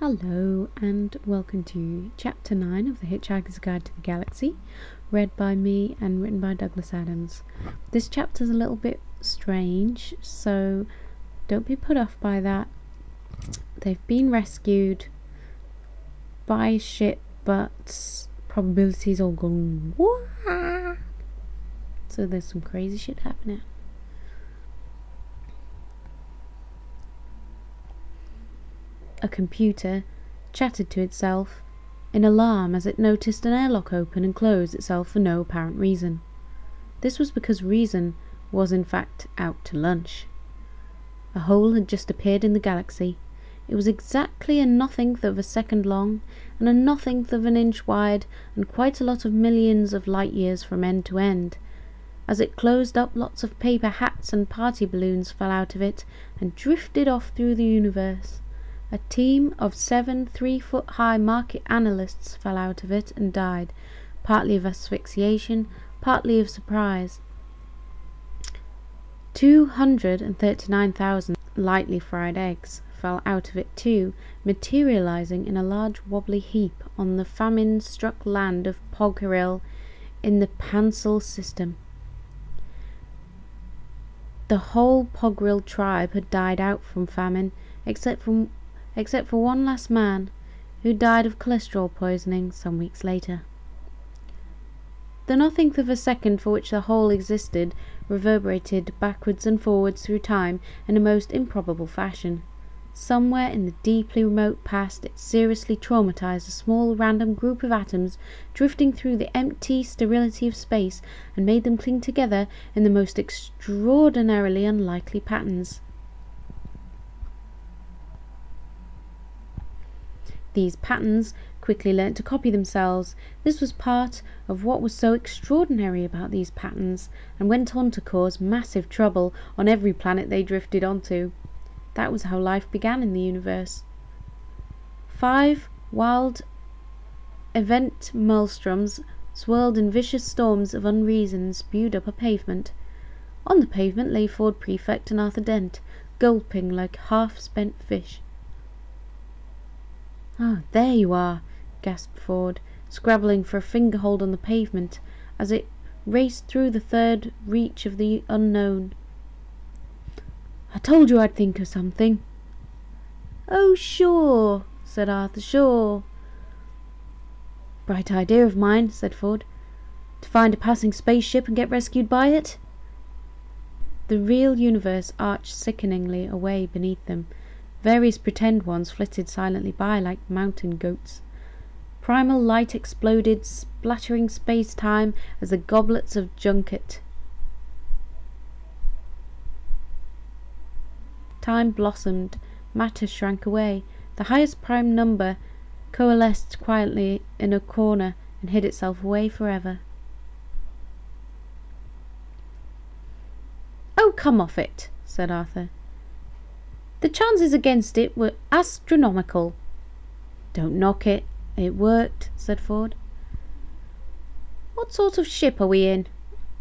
Hello and welcome to Chapter 9 of the Hitch Hikers Guide to the Galaxy, read by me and written by Douglas Adams. This chapter's a little bit strange, so don't be put off by that. They've been rescued by a ship, but probability's all gone wah! So there's some crazy shit happening. A computer chattered to itself in alarm as it noticed an airlock open and close itself for no apparent reason. This was because reason was in fact out to lunch. A hole had just appeared in the galaxy. It was exactly a nothingth of a second long and a nothingth of an inch wide and quite a lot of millions of light years from end to end. As it closed up, lots of paper hats and party balloons fell out of it and drifted off through the universe. A team of 7 3-foot-high market analysts fell out of it and died, partly of asphyxiation, partly of surprise. 239,000 lightly fried eggs fell out of it too, materializing in a large wobbly heap on the famine-struck land of Poggeril in the Pansel system. The whole Poggeril tribe had died out from famine, except for one last man, who died of cholesterol poisoning some weeks later. The nothingth of a second for which the whole existed reverberated backwards and forwards through time in a most improbable fashion. Somewhere in the deeply remote past it seriously traumatized a small random group of atoms drifting through the empty sterility of space and made them cling together in the most extraordinarily unlikely patterns. These patterns quickly learnt to copy themselves. This was part of what was so extraordinary about these patterns, and went on to cause massive trouble on every planet they drifted onto. That was how life began in the universe. 5 wild event maelstroms swirled in vicious storms of unreason and spewed up a pavement. On the pavement lay Ford Prefect and Arthur Dent, gulping like half-spent fish. "Ah, there you are," gasped Ford, scrabbling for a finger-hold on the pavement as it raced through the third reach of the unknown. "I told you I'd think of something." "Oh, sure," said Arthur, "sure." "Bright idea of mine," said Ford. "To find a passing spaceship and get rescued by it." The real universe arched sickeningly away beneath them. Various pretend ones flitted silently by like mountain goats. Primal light exploded, splattering space-time as the goblets of junket. Time blossomed, matter shrank away. The highest prime number coalesced quietly in a corner and hid itself away forever. "Oh, come off it," said Arthur. "The chances against it were astronomical." "Don't knock it. It worked," said Ford. "What sort of ship are we in?"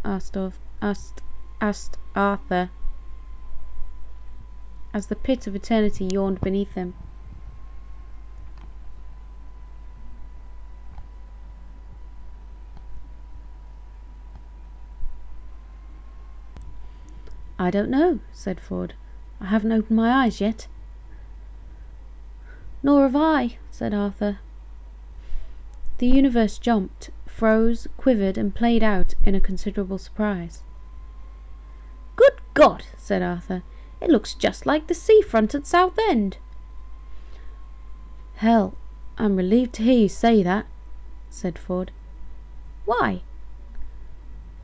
asked Arthur, as the pit of eternity yawned beneath them. "I don't know," said Ford. "I haven't opened my eyes yet." "Nor have I," said Arthur. The universe jumped, froze, quivered, and played out in a considerable surprise. "Good God!" said Arthur. "It looks just like the seafront at Southend." "Hell, I'm relieved to hear you say that," said Ford. "Why?"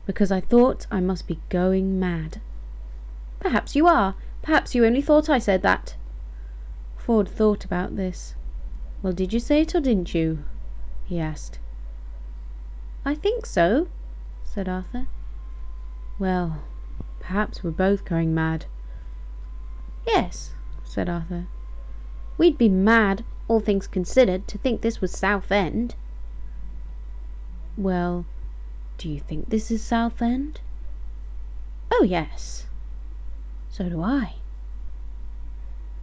"Because I thought I must be going mad." "Perhaps you are. Perhaps you only thought I said that." Ford thought about this. "Well, did you say it or didn't you?" he asked. "I think so," said Arthur. "Well, perhaps we're both going mad." "Yes," said Arthur. "We'd be mad, all things considered, to think this was Southend." "Well, do you think this is Southend?" "Oh, yes." "So do I."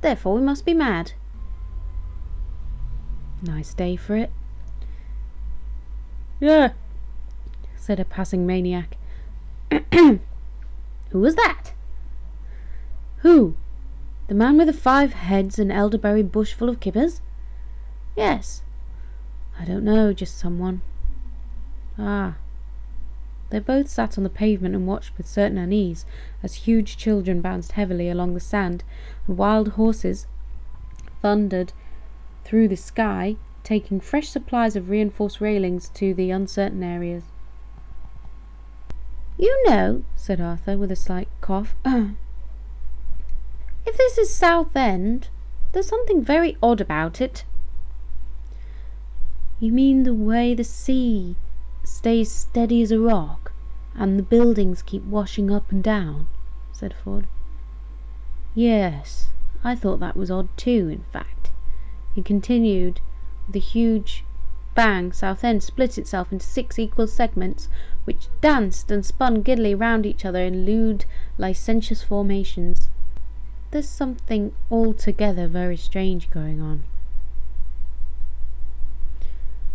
"Therefore we must be mad." Nice day for it. Yeah, said a passing maniac. Who was that? Who? The man with the 5 heads and elderberry bush full of kippers? Yes. I don't know, just someone. Ah. They both sat on the pavement and watched with certain unease as huge children bounced heavily along the sand and wild horses thundered through the sky, taking fresh supplies of reinforced railings to the uncertain areas. You know, said Arthur with a slight cough, if this is Southend, there's something very odd about it. You mean the way the sea stays steady as a rock, and the buildings keep washing up and down, said Ford. Yes, I thought that was odd too, in fact. He continued. With a huge bang, Southend split itself into 6 equal segments, which danced and spun giddily round each other in lewd, licentious formations. There's something altogether very strange going on.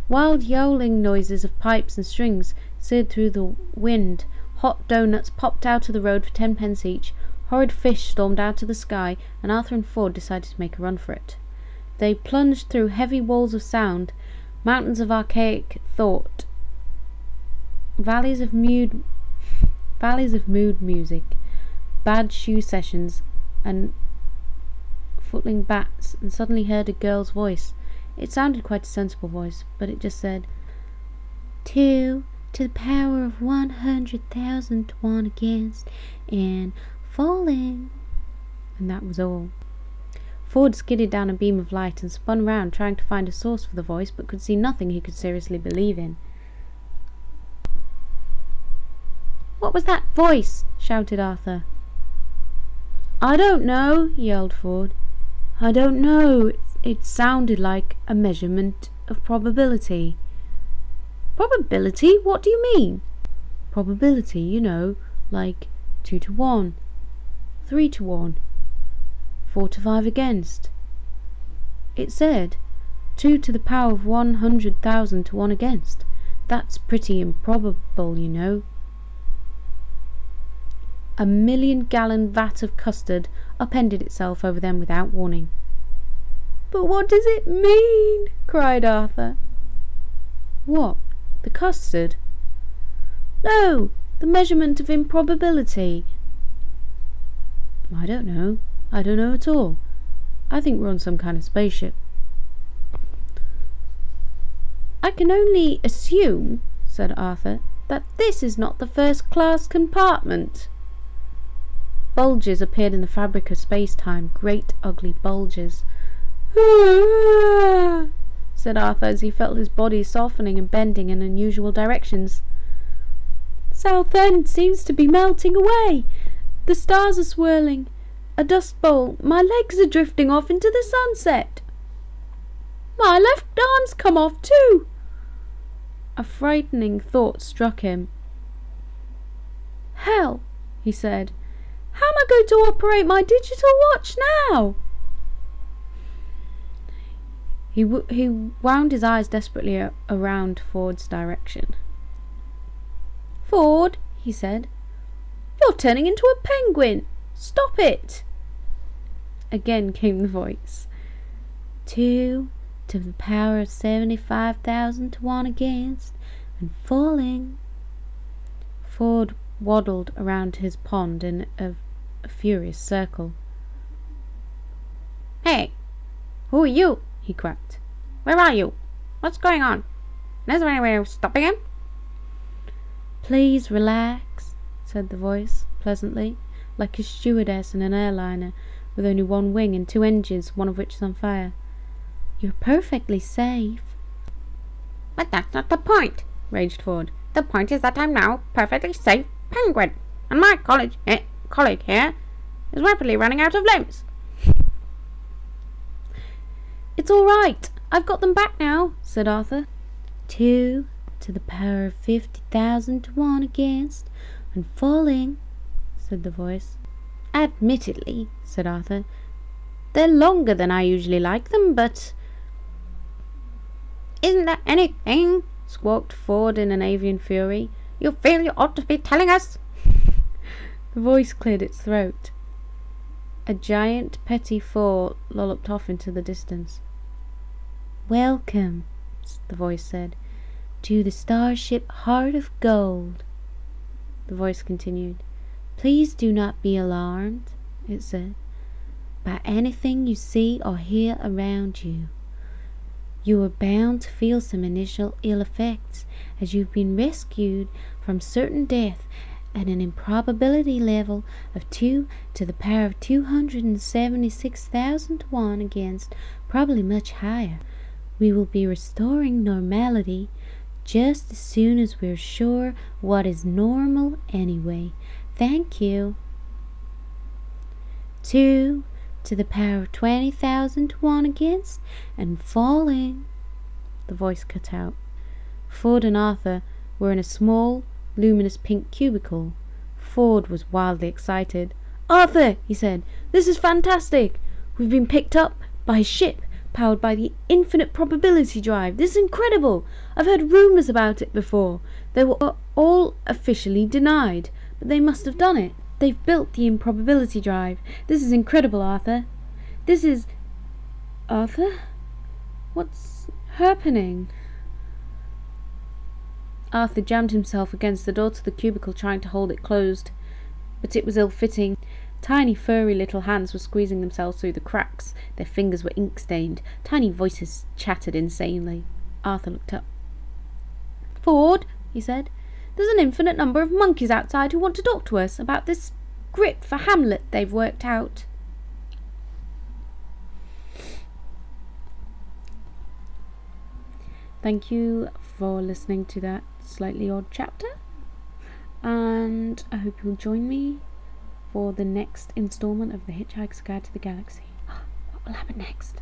Wild yowling noises of pipes and strings seared through the wind. Hot doughnuts popped out of the road for 10 pence each. Horrid fish stormed out of the sky, and Arthur and Ford decided to make a run for it. They plunged through heavy walls of sound, mountains of archaic thought, valleys of mood music, bad shoe sessions, and footling bats, and suddenly heard a girl's voice. It sounded quite a sensible voice, but it just said, 2 to the power of 100,000 to 1 against, and falling. And that was all. Ford skidded down a beam of light and spun round, trying to find a source for the voice, but could see nothing he could seriously believe in. What was that voice? Shouted Arthur. I don't know, yelled Ford. I don't know. It sounded like a measurement of probability. Probability? What do you mean? Probability, you know, like 2 to 1, 3 to 1, 4 to 5 against. It said 2 to the power of 100,000 to 1 against. That's pretty improbable, you know. A 1,000,000-gallon vat of custard upended itself over them without warning. But what does it mean? Cried Arthur. What? The custard? No, the measurement of improbability. I don't know. I don't know at all. I think we're on some kind of spaceship. I can only assume, said Arthur, that this is not the first-class compartment. Bulges appeared in the fabric of space-time, great ugly bulges. Said Arthur as he felt his body softening and bending in unusual directions. Southend seems to be melting away. The stars are swirling. A dust bowl. My legs are drifting off into the sunset. My left arm's come off too. A frightening thought struck him. Hell, he said. How am I going to operate my digital watch now? He wound his eyes desperately around Ford's direction. Ford, he said, you're turning into a penguin. Stop it. Again came the voice. 2 to the power of 75,000 to 1 against, and falling. Ford waddled around his pond in a furious circle. Hey, who are you? He quacked. Where are you? What's going on? Is there any way of stopping him? Please relax, said the voice, pleasantly, like a stewardess in an airliner with only 1 wing and 2 engines, one of which is on fire. You're perfectly safe. But that's not the point, raged Ford. The point is that I'm now perfectly safe penguin, and my colleague here is rapidly running out of limbs. It's all right. I've got them back now, said Arthur. 2 to the power of 50,000 to 1 against, and falling, said the voice. Admittedly, said Arthur, they're longer than I usually like them, but... Isn't that anything? Squawked Ford in an avian fury. You feel you ought to be telling us? The voice cleared its throat. A giant petit four lolloped off into the distance. Welcome, the voice said, to the starship Heart of Gold. The voice continued. Please do not be alarmed, it said, by anything you see or hear around you. You are bound to feel some initial ill effects as you've been rescued from certain death at an improbability level of 2 to the power of 276,000 to 1 against probably much higher. We will be restoring normality just as soon as we're sure what is normal anyway. Thank you. 2 to the power of 20,000 to 1 against, and falling. The voice cut out. Ford and Arthur were in a small, luminous pink cubicle. Ford was wildly excited. Arthur, he said, this is fantastic. We've been picked up by a ship powered by the infinite probability drive. This is incredible. I've heard rumours about it before. They were all officially denied, but they must have done it. They've built the improbability drive. This is incredible, Arthur. This is... Arthur? What's happening? Arthur jammed himself against the door to the cubicle, trying to hold it closed. But it was ill-fitting. Tiny, furry little hands were squeezing themselves through the cracks. Their fingers were ink-stained. Tiny voices chattered insanely. Arthur looked up. Ford, he said, there's an infinite number of monkeys outside who want to talk to us about this script for Hamlet they've worked out. Thank you for listening to that slightly odd chapter, and I hope you'll join me for the next installment of the Hitch Hikers Guide to the Galaxy. What will happen next?